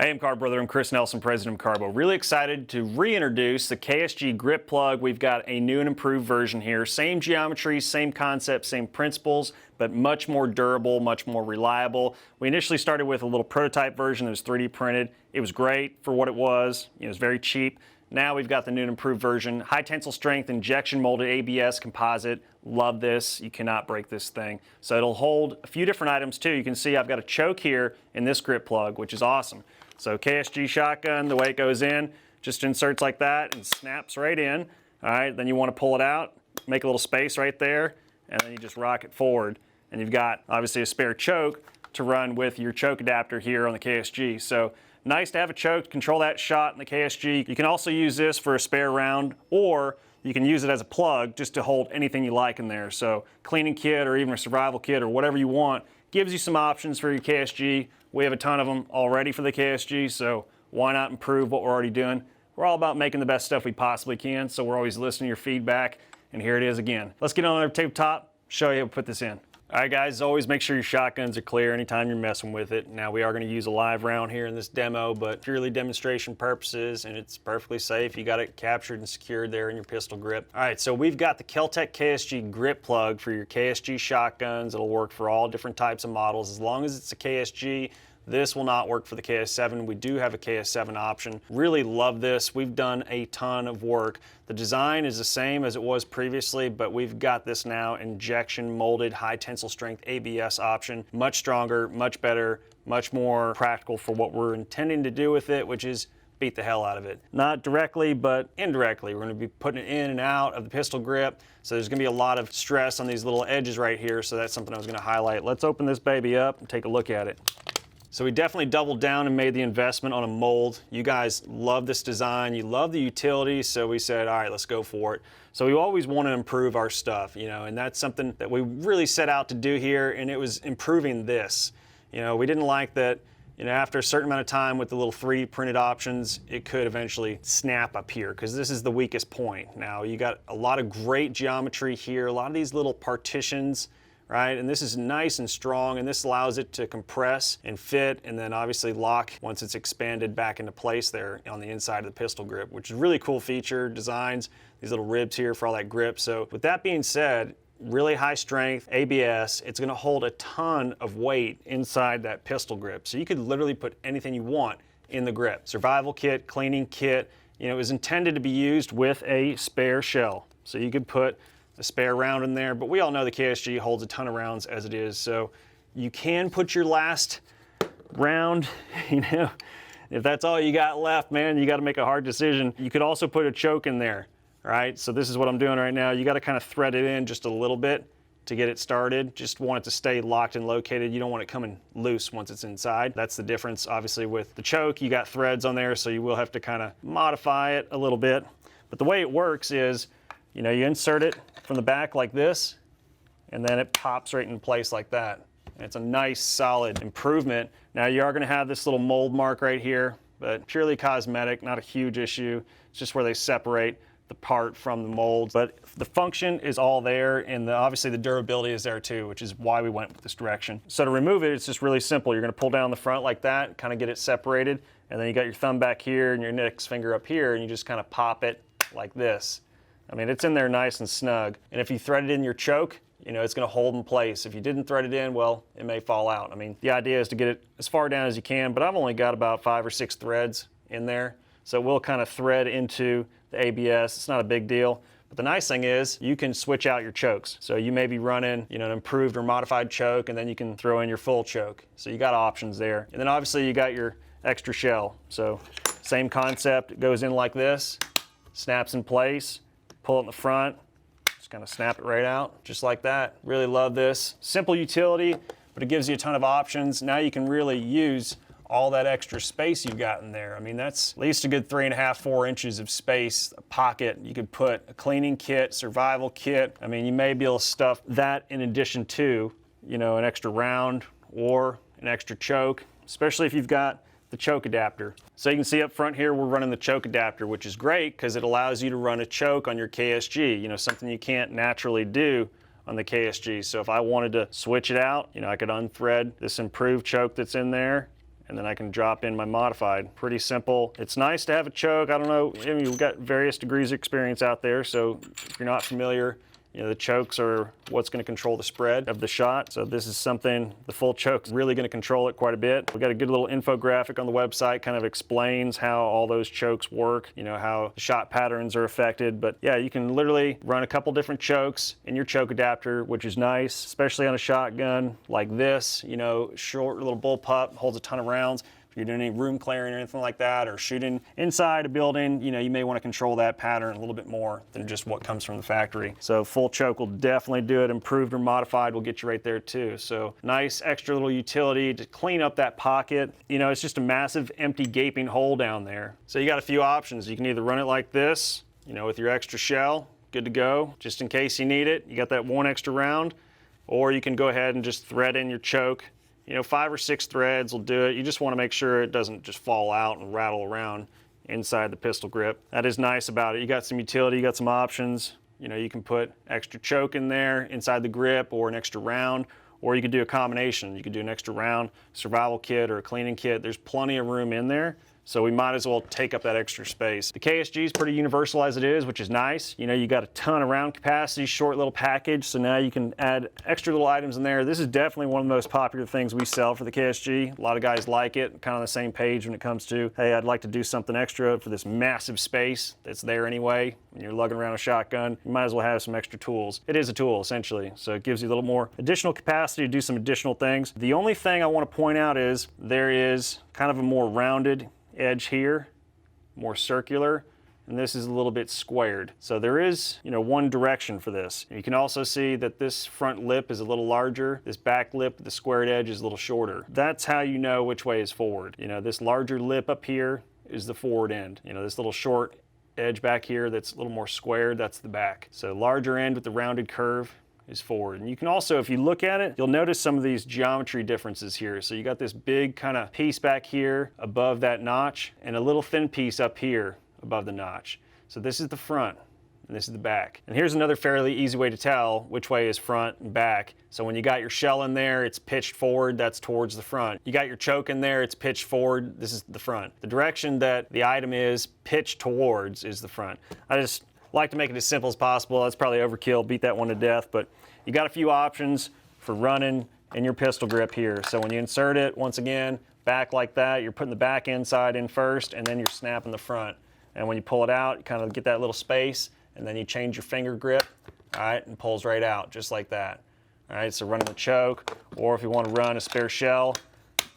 Hey, I'm Car Brother. I'm Chris Nelson, President of Carbo. Really excited to reintroduce the KSG grip plug. We've got a new and improved version here. Same geometry, same concept, same principles, but much more durable, much more reliable. We initially started with a little prototype version that was 3D printed. It was great for what it was. It was very cheap. Now we've got the new and improved version. High tensile strength, injection molded ABS composite. Love this. You cannot break this thing. So it'll hold a few different items too. You can see I've got a choke here in this grip plug, which is awesome. So KSG shotgun, the way it goes in, just inserts like that and snaps right in. All right, then you want to pull it out, make a little space right there, and then you just rock it forward. And you've got obviously a spare choke to run with your choke adapter here on the KSG. So nice to have a choke to control that shot in the KSG. You can also use this for a spare round, or you can use it as a plug just to hold anything you like in there. So cleaning kit or even a survival kit or whatever you want, gives you some options for your KSG. We have a ton of them already for the KSG, so why not improve what we're already doing? We're all about making the best stuff we possibly can, so we're always listening to your feedback, and here it is again. Let's get on our tabletop, show you how to put this in. All right, guys, as always, make sure your shotguns are clear anytime you're messing with it. Now, we are going to use a live round here in this demo, but purely demonstration purposes, and it's perfectly safe. You got it captured and secured there in your pistol grip. All right, so we've got the KEL-TEC KSG grip plug for your KSG shotguns. It'll work for all different types of models. As long as it's a KSG, this will not work for the KS7. We do have a KS7 option. Really love this. We've done a ton of work. The design is the same as it was previously, but we've got this now injection molded high tensile strength ABS option. Much stronger, much better, much more practical for what we're intending to do with it, which is beat the hell out of it. Not directly, but indirectly. We're going to be putting it in and out of the pistol grip. So there's going to be a lot of stress on these little edges right here. So that's something I was going to highlight. Let's open this baby up and take a look at it. So we definitely doubled down and made the investment on a mold. You guys love this design, you love the utility, so we said, all right, let's go for it. So we always want to improve our stuff, and that's something that we really set out to do here, and it was improving this. We didn't like that, after a certain amount of time with the little 3D printed options, it could eventually snap up here, because this is the weakest point. Now, you got a lot of great geometry here, a lot of these little partitions, right? And this is nice and strong, and this allows it to compress and fit, and then obviously lock once it's expanded back into place there on the inside of the pistol grip, which is a really cool feature. Designs, these little ribs here for all that grip. So with that being said, really high strength ABS, it's gonna hold a ton of weight inside that pistol grip. So you could literally put anything you want in the grip. Survival kit, cleaning kit, it was intended to be used with a spare shell. So you could put a spare round in there, but we all know the KSG holds a ton of rounds as it is, so you can put your last round, if that's all you got left, man, you got to make a hard decision. You could also put a choke in there, right? So this is what I'm doing right now. You got to kind of thread it in just a little bit to get it started. Just want it to stay locked and located. You don't want it coming loose once it's inside. That's the difference, obviously, with the choke. You got threads on there, so you will have to kind of modify it a little bit. But the way it works is, you insert it from the back like this, and then it pops right in place like that. And it's a nice, solid improvement. Now, you are going to have this little mold mark right here, but purely cosmetic, not a huge issue. It's just where they separate the part from the mold. But the function is all there, and obviously the durability is there too, which is why we went with this direction. So to remove it, it's just really simple. You're going to pull down the front like that, kind of get it separated, and then you got your thumb back here and your index finger up here, and you just kind of pop it like this. I mean, it's in there nice and snug. And if you thread it in your choke, it's gonna hold in place. If you didn't thread it in, well, it may fall out. I mean, the idea is to get it as far down as you can, but I've only got about 5 or 6 threads in there. So we'll kind of thread into the ABS. It's not a big deal. But the nice thing is you can switch out your chokes. So you may be running, an improved or modified choke, and then you can throw in your full choke. So you got options there. And then obviously you got your extra shell. So same concept, it goes in like this, snaps in place. Pull it in the front, just kind of snap it right out, just like that. Really love this. Simple utility, but it gives you a ton of options. Now you can really use all that extra space you've got in there. I mean, that's at least a good 3.5, 4 inches of space, a pocket. You could put a cleaning kit, survival kit. I mean, you may be able to stuff that in addition to, an extra round or an extra choke, especially if you've got the choke adapter. So you can see up front here, we're running the choke adapter, which is great because it allows you to run a choke on your KSG, something you can't naturally do on the KSG. So if I wanted to switch it out, I could unthread this improved choke that's in there and then I can drop in my modified. Pretty simple. It's nice to have a choke. I don't know, I mean, you've got various degrees of experience out there, so if you're not familiar, you know, the chokes are what's going to control the spread of the shot. So this is something, the full choke is really going to control it quite a bit. We've got a good little infographic on the website, kind of explains how all those chokes work, you know, how the shot patterns are affected. But yeah, you can literally run a couple different chokes in your choke adapter, which is nice, especially on a shotgun like this, you know, short little bullpup, holds a ton of rounds. If you're doing any room clearing or anything like that, or shooting inside a building, you know, you may want to control that pattern a little bit more than just what comes from the factory. So full choke will definitely do it. Improved or modified will get you right there too. So nice extra little utility to clean up that pocket. You know, it's just a massive empty gaping hole down there. So you got a few options. You can either run it like this, you know, with your extra shell, good to go, just in case you need it. You got that one extra round, or you can go ahead and just thread in your choke. You know, 5 or 6 threads will do it. You just want to make sure it doesn't just fall out and rattle around inside the pistol grip. That is nice about it. You got some utility, you got some options. You know, you can put extra choke in there inside the grip, or an extra round, or you could do a combination. You could do an extra round survival kit or a cleaning kit. There's plenty of room in there, so we might as well take up that extra space. The KSG is pretty universal as it is, which is nice. You know, you got a ton of round capacity, short little package, so now you can add extra little items in there. This is definitely one of the most popular things we sell for the KSG. A lot of guys like it, kind of on the same page when it comes to, hey, I'd like to do something extra for this massive space that's there anyway. When you're lugging around a shotgun, you might as well have some extra tools. It is a tool, essentially, so it gives you a little more additional capacity to do some additional things. The only thing I want to point out is there is kind of a more rounded edge here, more circular, and this is a little bit squared. So there is, you know, one direction for this. You can also see that this front lip is a little larger. This back lip, the squared edge, is a little shorter. That's how you know which way is forward. You know, this larger lip up here is the forward end. You know, this little short edge back here that's a little more squared, that's the back. So larger end with the rounded curve is forward. And you can also, if you look at it, you'll notice some of these geometry differences here. So you got this big kind of piece back here above that notch, and a little thin piece up here above the notch. So this is the front, and this is the back. And here's another fairly easy way to tell which way is front and back. So when you got your shell in there, it's pitched forward, that's towards the front. You got your choke in there, it's pitched forward, this is the front. The direction that the item is pitched towards is the front. I just like to make it as simple as possible. That's probably overkill, beat that one to death, but you got a few options for running in your pistol grip here. So when you insert it, once again, back like that, you're putting the back inside in first, and then you're snapping the front. And when you pull it out, you kind of get that little space, and then you change your finger grip, all right, and pulls right out, just like that. All right, so running the choke, or if you want to run a spare shell,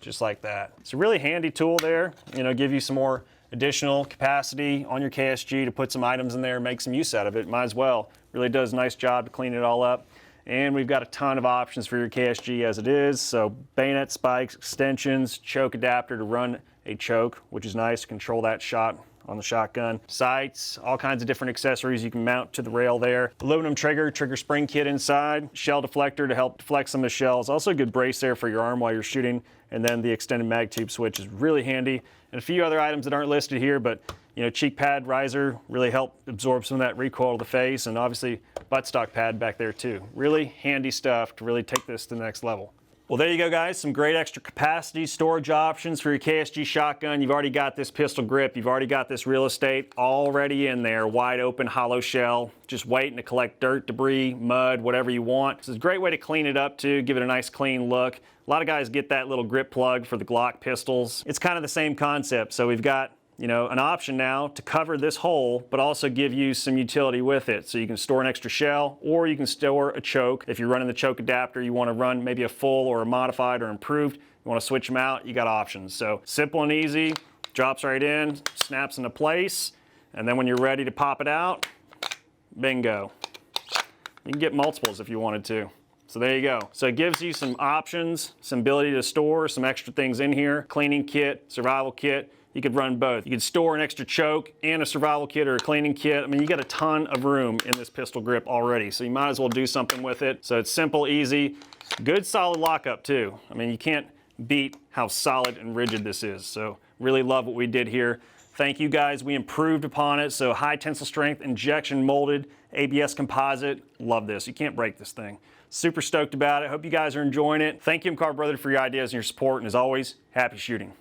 just like that. It's a really handy tool there, you know, give you some more additional capacity on your KSG to put some items in there, make some use out of it, might as well. Really does a nice job to clean it all up. And we've got a ton of options for your KSG as it is. So bayonet spikes, extensions, choke adapter to run a choke, which is nice to control that shot on the shotgun. Sights, all kinds of different accessories you can mount to the rail there. Aluminum trigger spring kit inside, shell deflector to help deflect some of the shells. Also a good brace there for your arm while you're shooting. And then the extended mag tube switch is really handy. And a few other items that aren't listed here, but you know, cheek pad riser really help absorb some of that recoil to the face, and obviously buttstock pad back there too. Really handy stuff to really take this to the next level. Well, there you go, guys. Some great extra capacity storage options for your KSG shotgun. You've already got this pistol grip. You've already got this real estate already in there, wide open, hollow shell, just waiting to collect dirt, debris, mud, whatever you want. This is a great way to clean it up too, give it a nice clean look. A lot of guys get that little grip plug for the Glock pistols. It's kind of the same concept. So we've got, you know, an option now to cover this hole, but also give you some utility with it. So you can store an extra shell, or you can store a choke. If you're running the choke adapter, you want to run maybe a full or a modified or improved, you want to switch them out, you got options. So simple and easy, drops right in, snaps into place, and then when you're ready to pop it out, bingo. You can get multiples if you wanted to. So there you go. So it gives you some options, some ability to store some extra things in here. Cleaning kit, survival kit. You could run both. You could store an extra choke and a survival kit or a cleaning kit. I mean, you got a ton of room in this pistol grip already, so you might as well do something with it. So it's simple, easy, good solid lockup too. I mean, you can't beat how solid and rigid this is. So really love what we did here. Thank you guys, we improved upon it. So high tensile strength, injection molded, ABS composite. Love this, you can't break this thing. Super stoked about it. Hope you guys are enjoying it. Thank you, McCarr Brothers, for your ideas and your support. And as always, happy shooting.